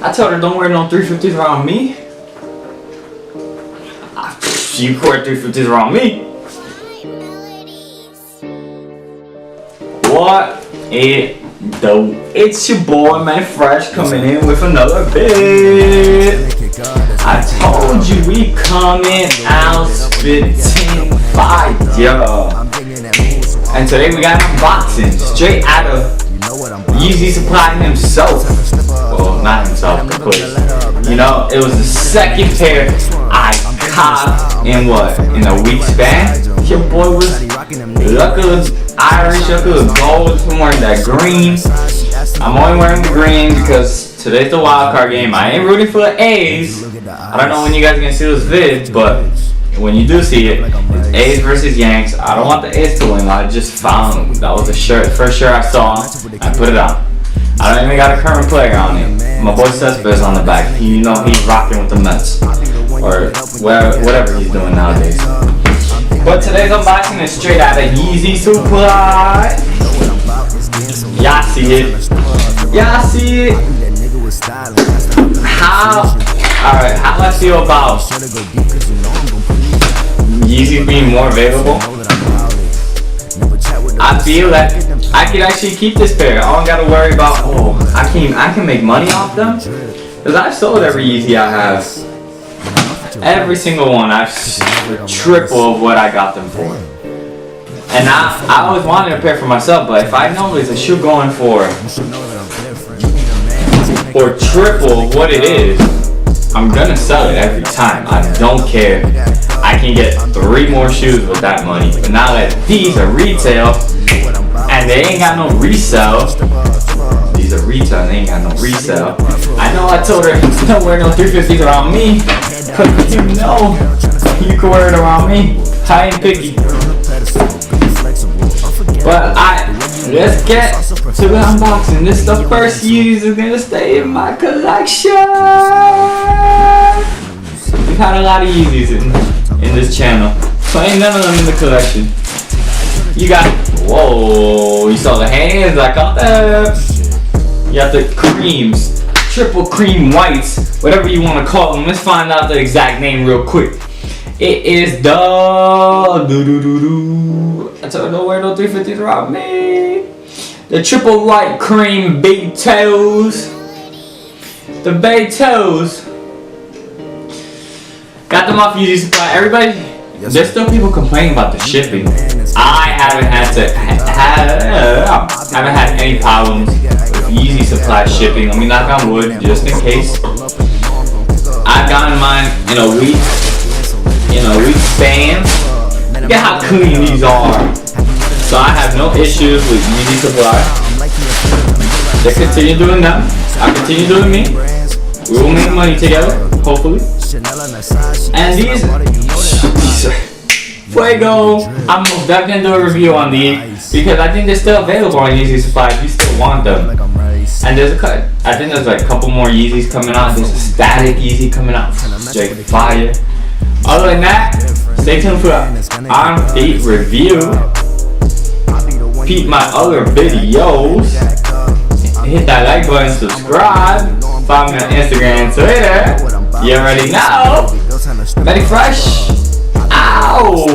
I told her don't wear no 350s around me. You wear 350s around me. What it do? It's your boy Man Fresh coming in with another vid. I told you we coming out spitting fire. And today we got unboxing straight out of Yeezy Supply himself. Well, not himself, the place. You know, it was the second pair I caught in what? In a week span? Your boy was looking Irish, looking gold. I'm wearing that green. I'm only wearing the green because today's the wild card game. I ain't rooting for the A's. I don't know when you guys are gonna see this vid, but when you do see it, it's A's versus Yanks. I don't want the A's to win. I just found that was the first shirt I saw. I put it on. I don't even got a current player on it. My boy Cespedes on the back. You know he's rocking with the Mets or whatever he's doing nowadays. But today's unboxing is straight out of Yeezy Supply. Y'all see it? Y'all see it? Alright, how do I feel about Yeezy being more available? I feel that I could actually keep this pair. I don't gotta worry about, I can make money off them. Because I've sold every Yeezy I have. Every single one, I've triple of what I got them for. And I always wanted a pair for myself, but if I know there's a shoe going for triple of what it is, I'm gonna sell it every time. I don't care. I can get 3 more shoes with that money. But now that these are retail and they ain't got no resale, these are retail and they ain't got no resale. I know I told her don't wear no 350s around me, cause you know you can wear it around me. I ain't picky. But let's get to the unboxing. This is the first Yeezy that's gonna stay in my collection. We've had a lot of Yeezys in this channel, so ain't none of them in the collection. You got, whoa, you saw the hands, I caught that. You got the creams, triple cream whites, whatever you want to call them. Let's find out the exact name real quick. It is the I told her don't wear no 350s around me. The triple white cream big toes. The big toes. Got them off Yeezy Supply. Everybody, there's still people complaining about the shipping. I haven't had any problems with Yeezy Supply shipping. Let me knock on wood just in case. I've gotten mine in a week span. Look at how clean these are. So I have no issues with Yeezy Supply. They continue doing them. I continue doing me. We will make money together, hopefully. And these are Fuego. I'm most definitely gonna do a review on these because I think they're still available on Yeezy Supply if you still want them. And I think there's like a couple more Yeezys coming out. There's a static Yeezy coming out, straight fire. Other than that, stay tuned for the On Feet review. Peep my other videos. Hit that like button, subscribe. Follow me on Instagram and Twitter. You already know. Man Fresh. Ow!